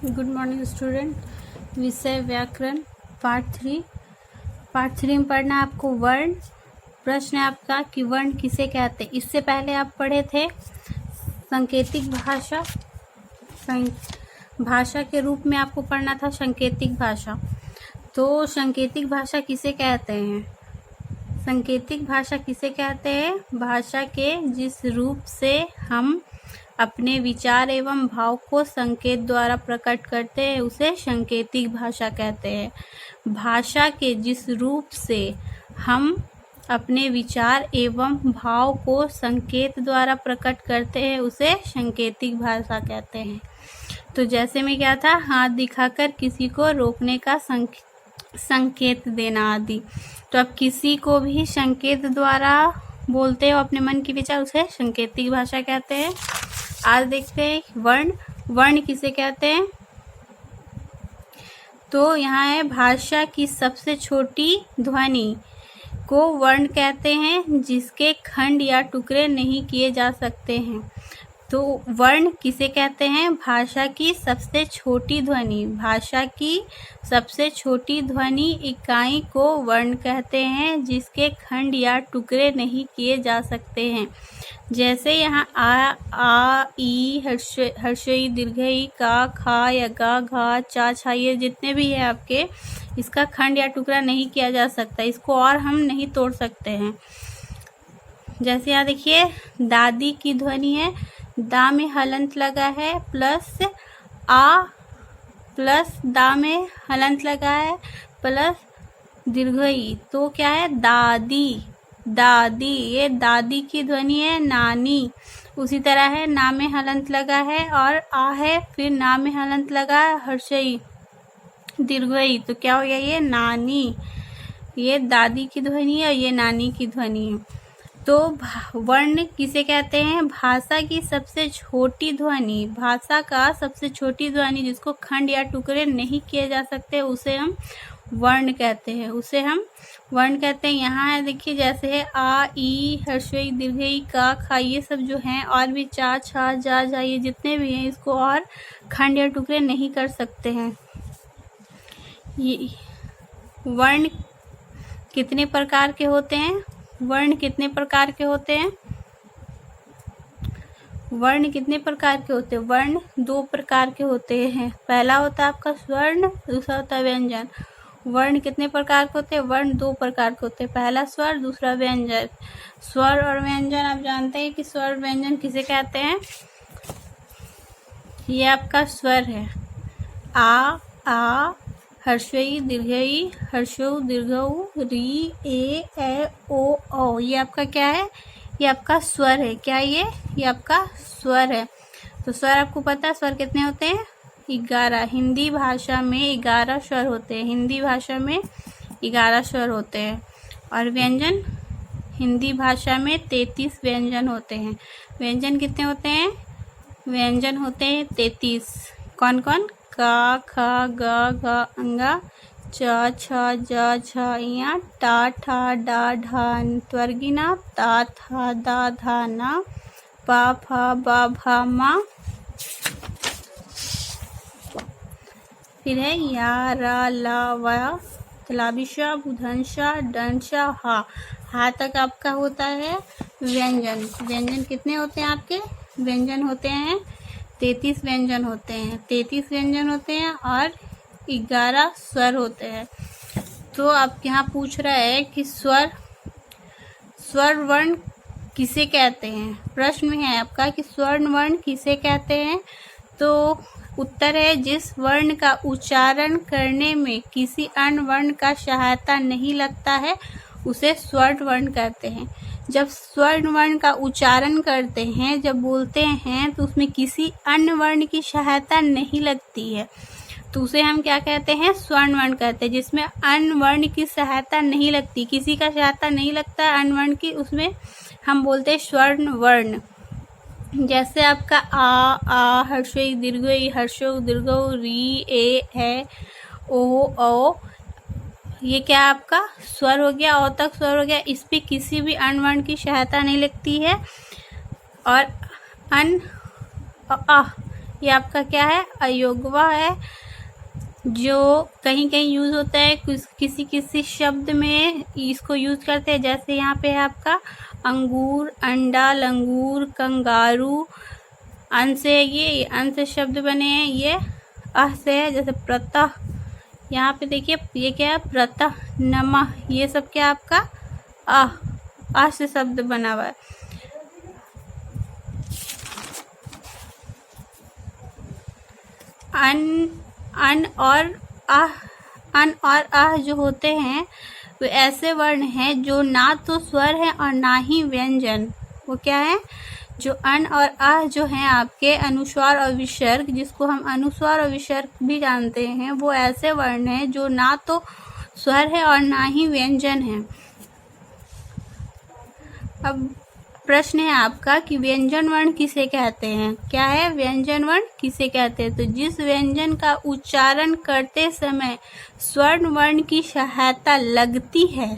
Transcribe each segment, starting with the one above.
Good morning student. विषय व्याकरण part three में पढ़ना आपको वर्ण। प्रश्न है आपका कि वर्ण किसे कहते हैं। इससे पहले आप पढ़े थे सांकेतिक भाषा। भाषा के रूप में आपको पढ़ना था सांकेतिक भाषा। तो सांकेतिक भाषा किसे कहते हैं? सांकेतिक भाषा किसे कहते हैं? भाषा के जिस रूप से हम अपने विचार एवं भाव को संकेत द्वारा प्रकट करते हैं उसे सांकेतिक भाषा कहते हैं। भाषा के जिस रूप से हम अपने विचार एवं भाव को संकेत द्वारा प्रकट करते हैं उसे सांकेतिक भाषा कहते हैं। तो जैसे में क्या था, हाथ दिखाकर किसी को रोकने का संकेत देना आदि। तो अब किसी को भी संकेत द्वारा बोलते हो अपने मन की विचार, उसे सांकेतिक भाषा कहते हैं। आज देखते हैं वर्ण किसे कहते हैं। तो यहाँ है भाषा की सबसे छोटी ध्वनि को वर्ण कहते हैं जिसके खंड या टुकड़े नहीं किए जा सकते हैं। तो वर्ण किसे कहते हैं? भाषा की सबसे छोटी ध्वनि। भाषा की सबसे छोटी ध्वनि इकाई को वर्ण कहते हैं जिसके खंड या टुकड़े नहीं किए जा सकते हैं। जैसे यहाँ आ ई हर्षई दीर्घई का खा या गा घा चा छा, ये जितने भी है आपके, इसका खंड या टुकड़ा नहीं किया जा सकता, इसको और हम नहीं तोड़ सकते हैं। जैसे यहाँ देखिए दादी की ध्वनि है, दा में हलंत लगा है प्लस आ प्लस दा में हलंत लगा है प्लस दीर्घई, तो क्या है दादी। ये दादी की ध्वनि है। नानी उसी तरह है, ना में हलंत लगा है और आ है, फिर ना में हलंत लगा है, हर्षई दीर्घई, तो क्या हो गया ये नानी। ये दादी की ध्वनि है और ये नानी की ध्वनि है। तो वर्ण किसे कहते हैं? भाषा की सबसे छोटी ध्वनि। भाषा का सबसे छोटी ध्वनि जिसको खंड या टुकड़े नहीं किए जा सकते उसे हम वर्ण कहते हैं। यहाँ है देखिए, जैसे है आ ई हर्षई दीर्घई का खा, ये सब जो हैं और भी चा छा जा जा, ये जितने भी हैं इसको और खंड या टुकड़े नहीं कर सकते हैं। ये वर्ण कितने प्रकार के होते हैं? वर्ण कितने प्रकार के होते हैं? वर्ण दो प्रकार के होते हैं। पहला होता है आपका स्वर्ण, दूसरा होता है व्यंजन। वर्ण कितने प्रकार के होते हैं? वर्ण दो प्रकार के होते हैं। पहला स्वर, दूसरा व्यंजन। स्वर और व्यंजन आप जानते हैं कि स्वर व्यंजन किसे कहते हैं। ये आपका स्वर है, आ हर्षई दीर्घई हर्षौ दीर्घऊ री ए ओ औ, ये आपका क्या है? ये आपका स्वर है। क्या ये आपका स्वर है। तो स्वर आपको पता है स्वर कितने होते हैं? 11। हिंदी भाषा में 11 स्वर होते हैं। हिंदी भाषा में 11 स्वर होते हैं। और व्यंजन, हिंदी भाषा में 33 व्यंजन होते हैं। व्यंजन कितने होते हैं? व्यंजन होते हैं 33। कौन कौन? का खा गा घा अंगा च छ ज झ इया टा ठा डा ढा त्वर्गिना ता था दा धा ना पा फा बा भा मा, फिर है या रा ला वा तलाबिशा बुधंशा डंशा हा तक आपका होता है व्यंजन। व्यंजन कितने होते हैं आपके? व्यंजन होते हैं 33 व्यंजन होते हैं। 33 व्यंजन होते हैं और 11 स्वर होते हैं। तो आप यहाँ पूछ रहा है कि स्वर वर्ण किसे कहते हैं। प्रश्न में है आपका कि स्वर्ण वर्ण किसे कहते हैं। तो उत्तर है जिस वर्ण का उच्चारण करने में किसी अन्य वर्ण का सहायता नहीं लगता है उसे स्वर्ण वर्ण कहते हैं। जब स्वर्ण वर्ण का उच्चारण करते हैं, जब बोलते हैं, तो उसमें किसी अन्य वर्ण की सहायता नहीं लगती है तो उसे हम क्या कहते हैं? स्वर्ण वर्ण कहते हैं। जिसमें अन्य वर्ण की सहायता नहीं लगती, किसी का सहायता नहीं लगता है अन्य वर्ण की, उसमें हम बोलते हैं स्वर्ण वर्ण। जैसे आपका आ हर्षई दीर्घई हर्षौ दीर्घौ री ए ओ औ, ये क्या आपका स्वर हो गया, औ तक स्वर हो गया। इस पे किसी भी अन्य वर्ण की सहायता नहीं लगती है। और ये आपका क्या है, अयोगवा है, जो कहीं कहीं यूज होता है, किसी किसी शब्द में इसको यूज करते हैं। जैसे यहाँ पे है आपका अंगूर, अंडा, लंगूर, कंगारू, अन से ये अन से शब्द बने हैं, ये अह से है। जैसे प्रतः, यहाँ पे देखिए ये क्या है, प्रतः, नमः, ये सब क्या आपका अह से शब्द बना हुआ है। अन और आह जो होते हैं वो ऐसे वर्ण हैं जो ना तो स्वर है और ना ही व्यंजन। वो क्या है, जो अन और आह जो हैं आपके अनुस्वार और विसर्ग, जिसको हम अनुस्वार और विसर्ग भी जानते हैं, वो ऐसे वर्ण हैं जो ना तो स्वर है और ना ही व्यंजन है। अब प्रश्न है आपका कि व्यंजन वर्ण किसे कहते हैं। क्या है, व्यंजन वर्ण किसे कहते हैं? तो जिस व्यंजन का उच्चारण करते समय स्वर्ण वर्ण की सहायता लगती है,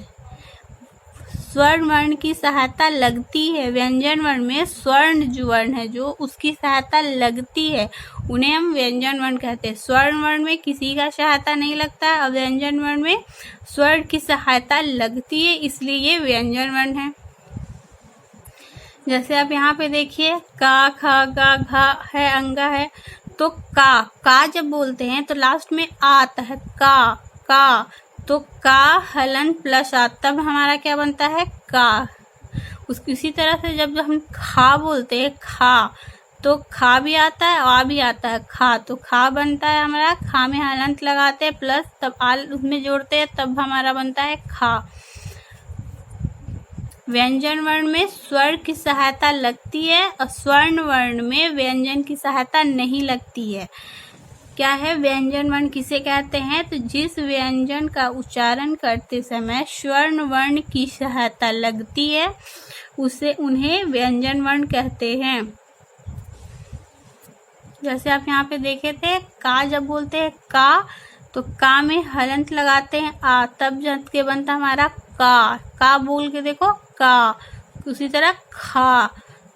स्वर्ण वर्ण की सहायता लगती है, व्यंजन वर्ण में स्वर्ण जो वर्ण है जो उसकी सहायता लगती है, उन्हें हम व्यंजन वर्ण कहते हैं। स्वर्ण वर्ण में किसी का सहायता नहीं लगता है और व्यंजन वर्ण में स्वर्ण की सहायता लगती है, इसलिए ये व्यंजन वर्ण है। जैसे आप यहाँ पे देखिए का, खा, गा, घा है, अंगा है, तो का जब बोलते हैं तो लास्ट में आता है का, तो का हलन प्लस आ, तब हमारा क्या बनता है, का। उसी तरह से जब हम खा बोलते हैं, खा, तो खा भी आता है, आ भी आता है, खा, तो खा बनता है हमारा, खा में हलंत लगाते हैं प्लस तब आल उसमें जोड़ते हैं, तब हमारा बनता है खा। व्यंजन वर्ण में स्वर की सहायता लगती है और स्वर्ण वर्ण में व्यंजन की सहायता नहीं लगती है। क्या है, व्यंजन वर्ण किसे कहते हैं? तो जिस व्यंजन का उच्चारण करते समय स्वर्ण वर्ण की सहायता लगती है उन्हें व्यंजन वर्ण कहते हैं। जैसे आप यहाँ पे देखे थे, का जब बोलते हैं का, तो का में हलंत लगाते हैं आ, तब जब के बनता हमारा का बोल के देखो का। उसी तरह खा,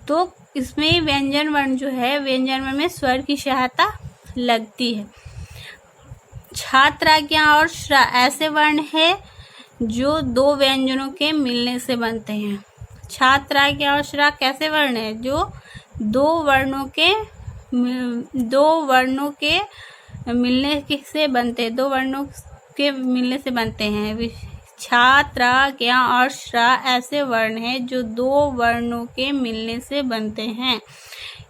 तो इसमें व्यंजन वर्ण जो है, व्यंजन वर्ण में स्वर की सहायता लगती है। छात्र, आज्ञा और श्रा ऐसे वर्ण है जो दो व्यंजनों के मिलने से बनते हैं। छात्र, आज्ञा और श्रा कैसे वर्ण है? जो दो वर्णों के मिलने से बनते हैं, दो वर्णों के मिलने से बनते हैं। छात्र, ज्ञा और श्रा ऐसे वर्ण हैं जो दो वर्णों के मिलने से बनते हैं।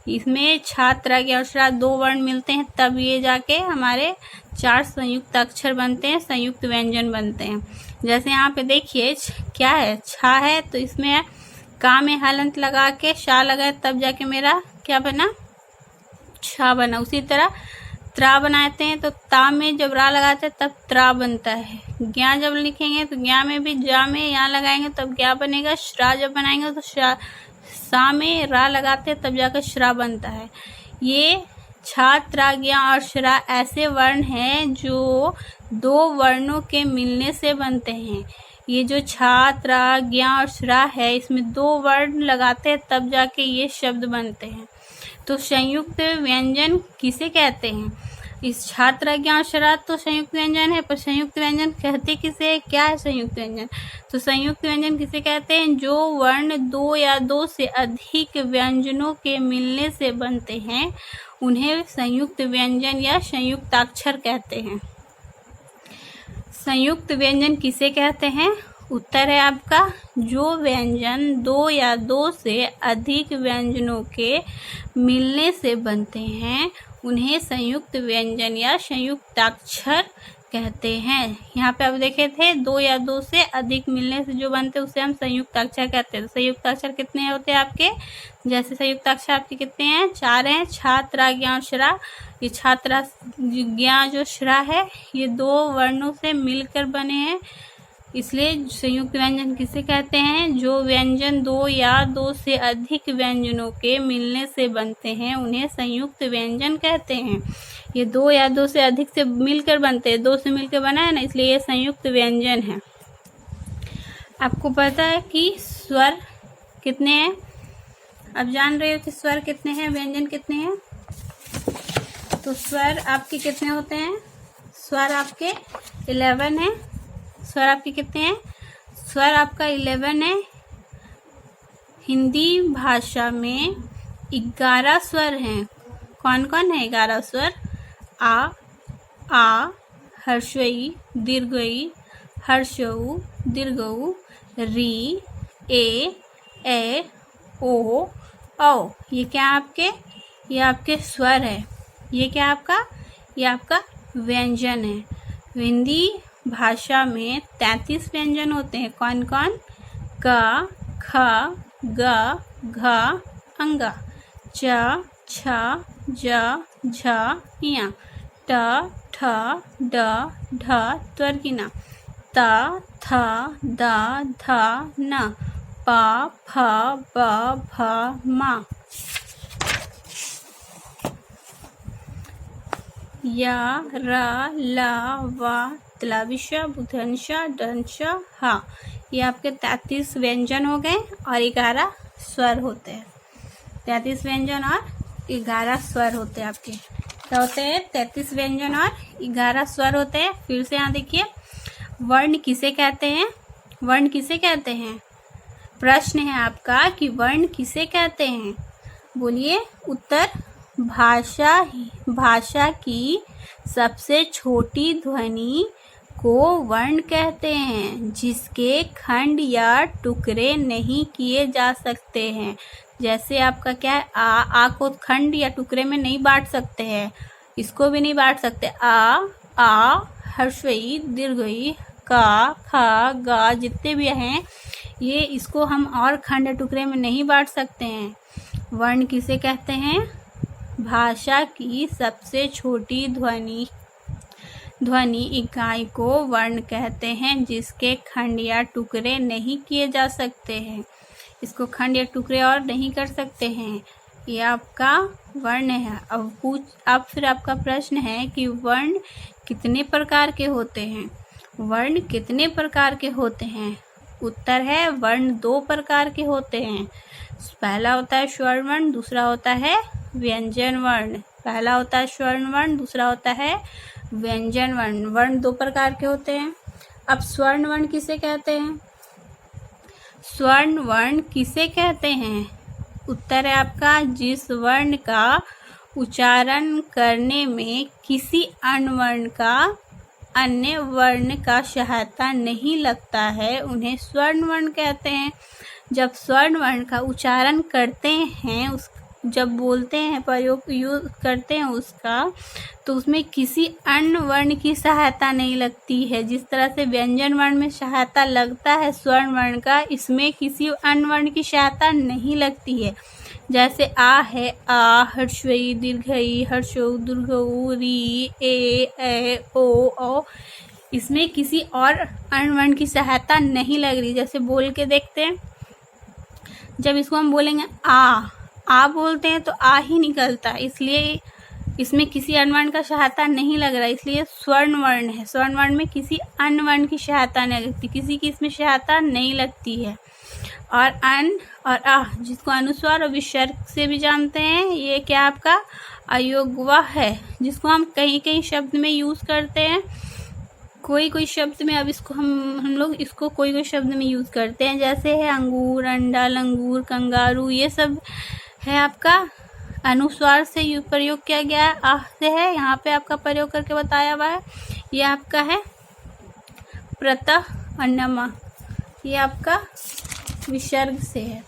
इसमें छात्र, ज्ञा और श्रा दो वर्ण मिलते हैं तब ये जाके हमारे चार संयुक्त अक्षर बनते हैं, संयुक्त व्यंजन बनते हैं। जैसे यहाँ पे देखिए क्या है, छा है, तो इसमें का में हलंत लगा के शा लगाए तब जाके मेरा क्या बना, छा बना। उसी तरह त्रा बनाते हैं तो ता में जब रा लगाते हैं तब त्रा बनता है। ज्ञा जब लिखेंगे तो ज्ञा में भी जा में यहाँ लगाएंगे तब ज्ञा बनेगा। श्रा जब बनाएंगे तो सा में रा लगाते हैं तब जाकर श्रा बनता है। ये छा, त्रा, ज्ञा और श्रा ऐसे वर्ण हैं जो दो वर्णों के मिलने से बनते हैं। ये जो छा, त्रा, ज्ञा और श्रा है, इसमें दो वर्ण लगाते हैं तब जाके ये शब्द बनते हैं। तो संयुक्त व्यंजन किसे कहते हैं? इस छात्र, ज्ञा और श्रा तो संयुक्त व्यंजन है, पर संयुक्त व्यंजन कहते किसे? क्या है संयुक्त व्यंजन? तो संयुक्त व्यंजन किसे कहते हैं? जो वर्ण दो या दो से अधिक व्यंजनों के मिलने से बनते हैं उन्हें संयुक्त व्यंजन या संयुक्ताक्षर कहते हैं। संयुक्त व्यंजन किसे कहते हैं? उत्तर है आपका, जो व्यंजन दो या दो से अधिक व्यंजनों के मिलने से बनते हैं उन्हें संयुक्त व्यंजन या संयुक्ताक्षर कहते हैं। यहाँ पे आप देखे थे दो या दो से अधिक मिलने से जो बनते हैं उसे हम संयुक्ताक्षर कहते हैं। तो संयुक्ताक्षर कितने होते हैं आपके? जैसे संयुक्ताक्षर आपके कितने हैं? चार हैं, छा, त्रा, ज्ञा और श्रा। ये छा, त्रा, ज्ञा जो श्रा है ये दो वर्णों से मिलकर बने हैं, इसलिए संयुक्त व्यंजन किसे कहते हैं? जो व्यंजन दो या दो से अधिक व्यंजनों के मिलने से बनते हैं उन्हें संयुक्त व्यंजन कहते हैं। ये दो या दो से अधिक से मिलकर बनते हैं, दो से मिलकर बना है ना, इसलिए ये संयुक्त व्यंजन है। आपको पता है कि स्वर कितने हैं? अब जान रहे हो कि स्वर कितने हैं, व्यंजन कितने हैं? तो स्वर आपके कितने होते हैं? स्वर आपके 11 है। स्वर आपके कितने हैं? स्वर आपका 11 है। हिंदी भाषा में 11 स्वर हैं। कौन कौन है 11 स्वर? आ, हर्षई दीर्घई, हर्षऊ दीर्घऊ, री, ए, ओ, औ। ये क्या आपके? ये आपके स्वर है। ये क्या आपका? ये आपका व्यंजन है। हिंदी भाषा में 33 व्यंजन होते हैं। कौन कौन? क, ख, ग, घ, अंगा, च, छ, ज, झ, ञ, ट, ठ, ड, ढ, त्वर्गिना, त, थ, द, ध, न, प, फ, ब, भ, म, य, र, ल, व, त्लविश, बुधंश, दंश, ह। ये आपके 33 व्यंजन हो गए और 11 स्वर होते हैं। 33 व्यंजन और 11 स्वर होते हैं आपके। क्या होते हैं? 33 व्यंजन और 11 स्वर होते हैं। फिर से यहाँ देखिए, वर्ण किसे कहते हैं? वर्ण किसे कहते हैं? प्रश्न है आपका कि वर्ण किसे कहते हैं? बोलिए उत्तर। भाषा की सबसे छोटी ध्वनि को वर्ण कहते हैं, जिसके खंड या टुकड़े नहीं किए जा सकते हैं। जैसे आपका क्या है? आ को खंड या टुकड़े में नहीं बांट सकते हैं, इसको भी नहीं बांट सकते। आ, हर्षई दीर्घई, का, खा, गा, जितने भी हैं ये, इसको हम और खंड या टुकड़े में नहीं बांट सकते हैं। वर्ण किसे कहते हैं? भाषा की सबसे छोटी ध्वनि इकाई को वर्ण कहते हैं, जिसके खंड या टुकड़े नहीं किए जा सकते हैं। इसको खंड या टुकड़े और नहीं कर सकते हैं। ये आपका वर्ण है। अब फिर आपका प्रश्न है कि वर्ण कितने प्रकार के होते हैं? वर्ण कितने प्रकार के होते हैं? उत्तर है वर्ण 2 प्रकार के होते हैं। पहला होता है स्वर्ण वर्ण, दूसरा होता है व्यंजन वर्ण। पहला होता है स्वर्ण वर्ण, दूसरा होता है व्यंजन वर्ण। वर्ण 2 प्रकार के होते हैं। अब स्वर्ण वर्ण किसे कहते हैं? स्वर्ण वर्ण किसे कहते हैं? उत्तर है आपका जिस वर्ण का उच्चारण करने में किसी अन्य वर्ण का सहायता नहीं लगता है, उन्हें स्वर्ण वर्ण कहते हैं। जब स्वर्ण वर्ण का उच्चारण करते हैं, जब बोलते हैं, यूज करते हैं उसका, तो उसमें किसी अन्य वर्ण की सहायता नहीं लगती है। जिस तरह से व्यंजन वर्ण में सहायता लगता है स्वर्ण वर्ण का, इसमें किसी अन्य वर्ण की सहायता नहीं लगती है। जैसे आ है, आ, हर्षई दीर्घई, हर्षौ दीर्घऊ, री, ए, ओ, औ। इसमें किसी और अन्य वर्ण की सहायता नहीं लग रही। जैसे बोल के देखते हैं, जब इसको हम बोलेंगे आ बोलते हैं तो आ ही निकलता है, इसलिए इसमें किसी अन्य वर्ण का सहायता नहीं लग रहा, इसलिए स्वर्ण वर्ण है। स्वर्ण वर्ण में किसी अन्य वर्ण की सहायता नहीं लगती, किसी की इसमें सहायता नहीं लगती है। और अन और आ, जिसको अनुस्वार और विसर्ग से भी जानते हैं, ये क्या आपका अयोगवा है, जिसको हम कई शब्द में यूज करते हैं। कोई शब्द में, अब इसको हम लोग इसको कोई शब्द में यूज करते हैं। जैसे है अंगूर, अंडा, लंगूर, कंगारू, ये सब है आपका अनुस्वार से प्रयोग किया गया है। आह से है, यहाँ पे आपका प्रयोग करके बताया हुआ है। ये आपका है प्रतः और नमा, ये आपका विसर्ग से है।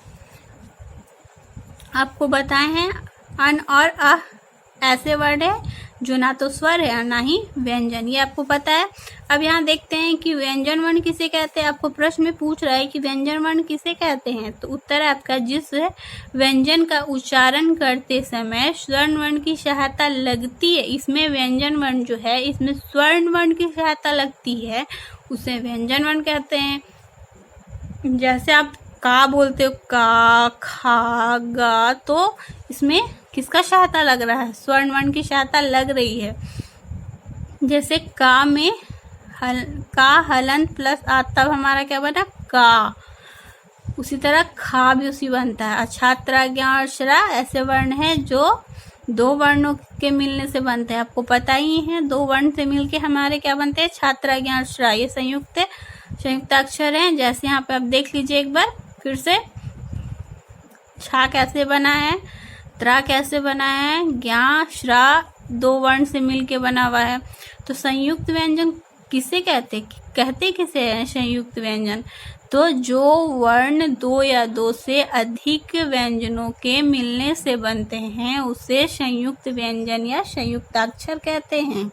आपको बताए हैं अन और अह ऐसे वर्ड है जो ना तो स्वर है और ना ही व्यंजन, ये आपको पता है। अब यहाँ देखते हैं कि व्यंजन वर्ण किसे कहते हैं। आपको प्रश्न में पूछ रहा है कि व्यंजन वर्ण किसे कहते हैं, तो उत्तर है आपका जिस व्यंजन का उच्चारण करते समय स्वर्ण वर्ण की सहायता लगती है, इसमें व्यंजन वर्ण जो है, इसमें स्वर्ण वर्ण की सहायता लगती है, उसे व्यंजन वर्ण कहते हैं। जैसे आप का बोलते हो, का, खा, गा, तो इसमें किसका सहायता लग रहा है? स्वर्ण वर्ण की सहायता लग रही है। जैसे का में का हलंत प्लस आ, तब हमारा क्या बना? का। उसी तरह खा भी उसी बनता है। अछात्र, ज्ञा और श्रा ऐसे वर्ण हैं जो दो वर्णों के मिलने से बनते हैं, आपको पता ही है। दो वर्ण से मिलके हमारे क्या बनते हैं, छात्रा ज्ञ श्रा, ये संयुक्त अक्षर हैं। जैसे यहाँ पे आप देख लीजिए एक बार फिर से, छा कैसे बना है, त्रा कैसे बना है, ज्ञ श्रा दो वर्ण से मिलके बना हुआ है। तो संयुक्त व्यंजन किसे कहते किसे हैं संयुक्त व्यंजन? तो जो वर्ण दो या दो से अधिक व्यंजनों के मिलने से बनते हैं उसे संयुक्त व्यंजन या संयुक्ताक्षर कहते हैं।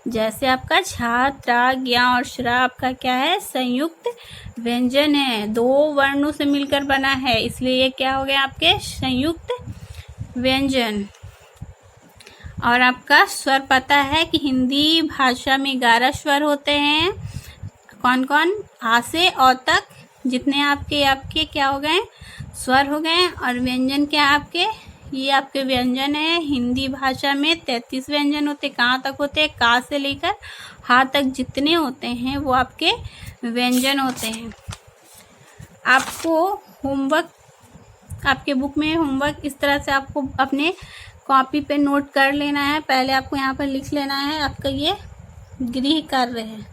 जैसे आपका छा, त्रा, ज्ञ और श्रा आपका क्या है, संयुक्त व्यंजन है, दो वर्णों से मिलकर बना है, इसलिए ये क्या हो गया आपके संयुक्त व्यंजन। और आपका स्वर पता है कि हिंदी भाषा में 11 स्वर होते हैं। कौन कौन? आ से औ तक जितने आपके क्या हो गए, स्वर हो गए। और व्यंजन क्या आपके, ये आपके व्यंजन है। हिंदी भाषा में 33 व्यंजन होते। कहाँ तक होते हैं? का से लेकर हा तक जितने होते हैं वो आपके व्यंजन होते हैं। आपको होमवर्क, आपके बुक में होमवर्क इस तरह से आपको अपने कॉपी पे नोट कर लेना है। पहले आपको यहाँ पर लिख लेना है, आपका ये गृह कार्य है,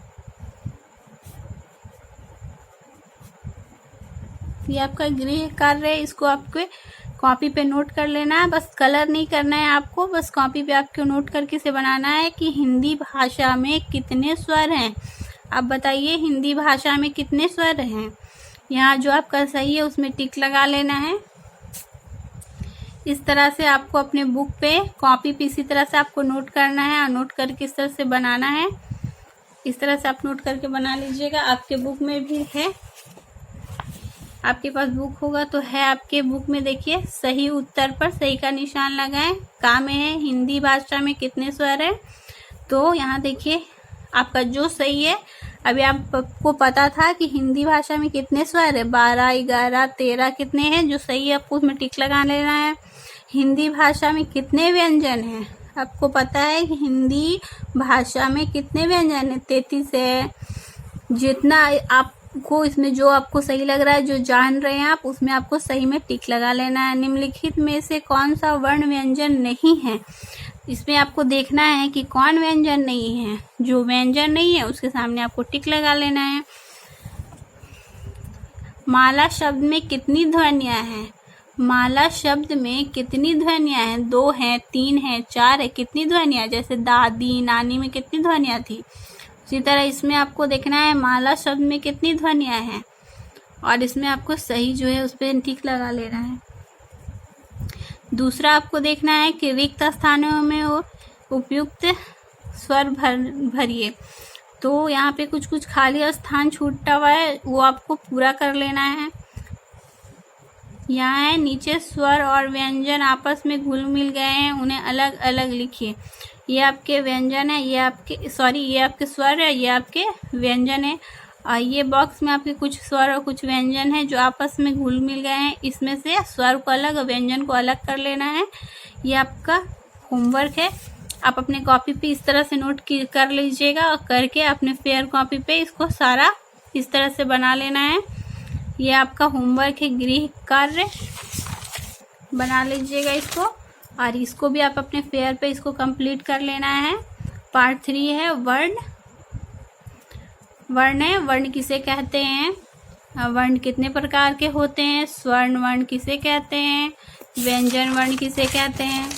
ये आपका गृह कार्य है। इसको आपको कॉपी पे नोट कर लेना है, बस कलर नहीं करना है आपको, बस कॉपी पे आपको नोट करके से बनाना है कि हिंदी भाषा में कितने स्वर हैं। आप बताइए हिंदी भाषा में कितने स्वर हैं। यहाँ जो आपका सही है उसमें टिक लगा लेना है। इस तरह से आपको अपने बुक पे कॉपी पे इसी तरह से आपको नोट करना है और नोट करके इस तरह से बनाना है। इस तरह से आप नोट करके बना लीजिएगा। आपके बुक में भी है, आपके पास बुक होगा तो है आपके बुक में। देखिए सही उत्तर पर सही का निशान लगाएं। का में है हिंदी भाषा में कितने स्वर है, तो यहाँ देखिए आपका जो सही है। अभी आपको पता था कि हिंदी भाषा में कितने स्वर है, 12, 11, 13 कितने हैं, जो सही है आपको उसमें टिक लगा लेना है। हिंदी भाषा में कितने व्यंजन हैं, आपको पता है कि हिंदी भाषा में कितने व्यंजन है, 33 है। जितना आपको इसमें जो आपको सही लग रहा है, जो जान रहे हैं आप, उसमें आपको सही में टिक लगा लेना है। निम्नलिखित में से कौन सा वर्ण व्यंजन नहीं है, इसमें आपको देखना है कि कौन व्यंजन नहीं है। जो व्यंजन नहीं है उसके सामने आपको टिक लगा लेना है। माला शब्द में कितनी ध्वनियां हैं, माला शब्द में कितनी ध्वनियां हैं, 2 हैं, 3 हैं, 4 है, कितनी ध्वनियां? जैसे दादी, नानी में कितनी ध्वनियां थी, उसी तरह इसमें आपको देखना है माला शब्द में कितनी ध्वनियां हैं, और इसमें आपको सही जो है उस पर टिक लगा लेना है। दूसरा आपको देखना है कि रिक्त स्थानों में उपयुक्त स्वर भरिए। तो यहाँ पे कुछ कुछ खाली स्थान छूटा हुआ है, वो आपको पूरा कर लेना है। यहाँ है नीचे स्वर और व्यंजन आपस में घुल मिल गए हैं, उन्हें अलग अलग लिखिए। ये आपके व्यंजन है, ये आपके स्वर है, ये आपके व्यंजन है। और ये बॉक्स में आपके कुछ स्वर और कुछ व्यंजन है जो आपस में घुल मिल गए हैं। इसमें से स्वर को अलग और व्यंजन को अलग कर लेना है। ये आपका होमवर्क है। आप अपने कॉपी पे इस तरह से नोट कर लीजिएगा और करके अपने फेयर कॉपी पे इसको सारा इस तरह से बना लेना है। ये आपका होमवर्क है, गृह कार्य बना लीजिएगा इसको, और इसको भी आप अपने फेयर पे इसको कंप्लीट कर लेना है। पार्ट 3 है वर्ण है, वर्ण किसे कहते हैं, वर्ण कितने प्रकार के होते हैं, स्वर्ण वर्ण किसे कहते हैं, व्यंजन वर्ण किसे कहते हैं,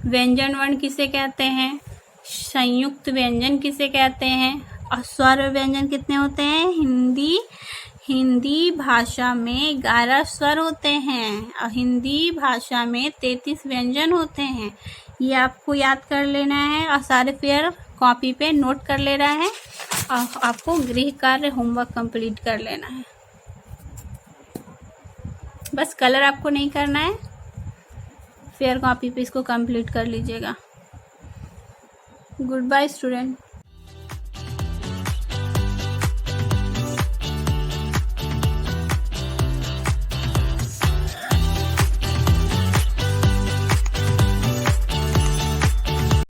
व्यंजन वर्ण किसे कहते हैं, संयुक्त व्यंजन किसे कहते हैं, और स्वर और व्यंजन कितने होते हैं। हिंदी भाषा में 11 स्वर होते हैं और हिंदी भाषा में 33 व्यंजन होते हैं। ये आपको याद कर लेना है और सारे फेयर कॉपी पे नोट कर लेना है, और आपको गृह कार्य होमवर्क कंप्लीट कर लेना है। बस कलर आपको नहीं करना है, फेयर कॉपी पे इसको कंप्लीट कर लीजिएगा। Good bye student.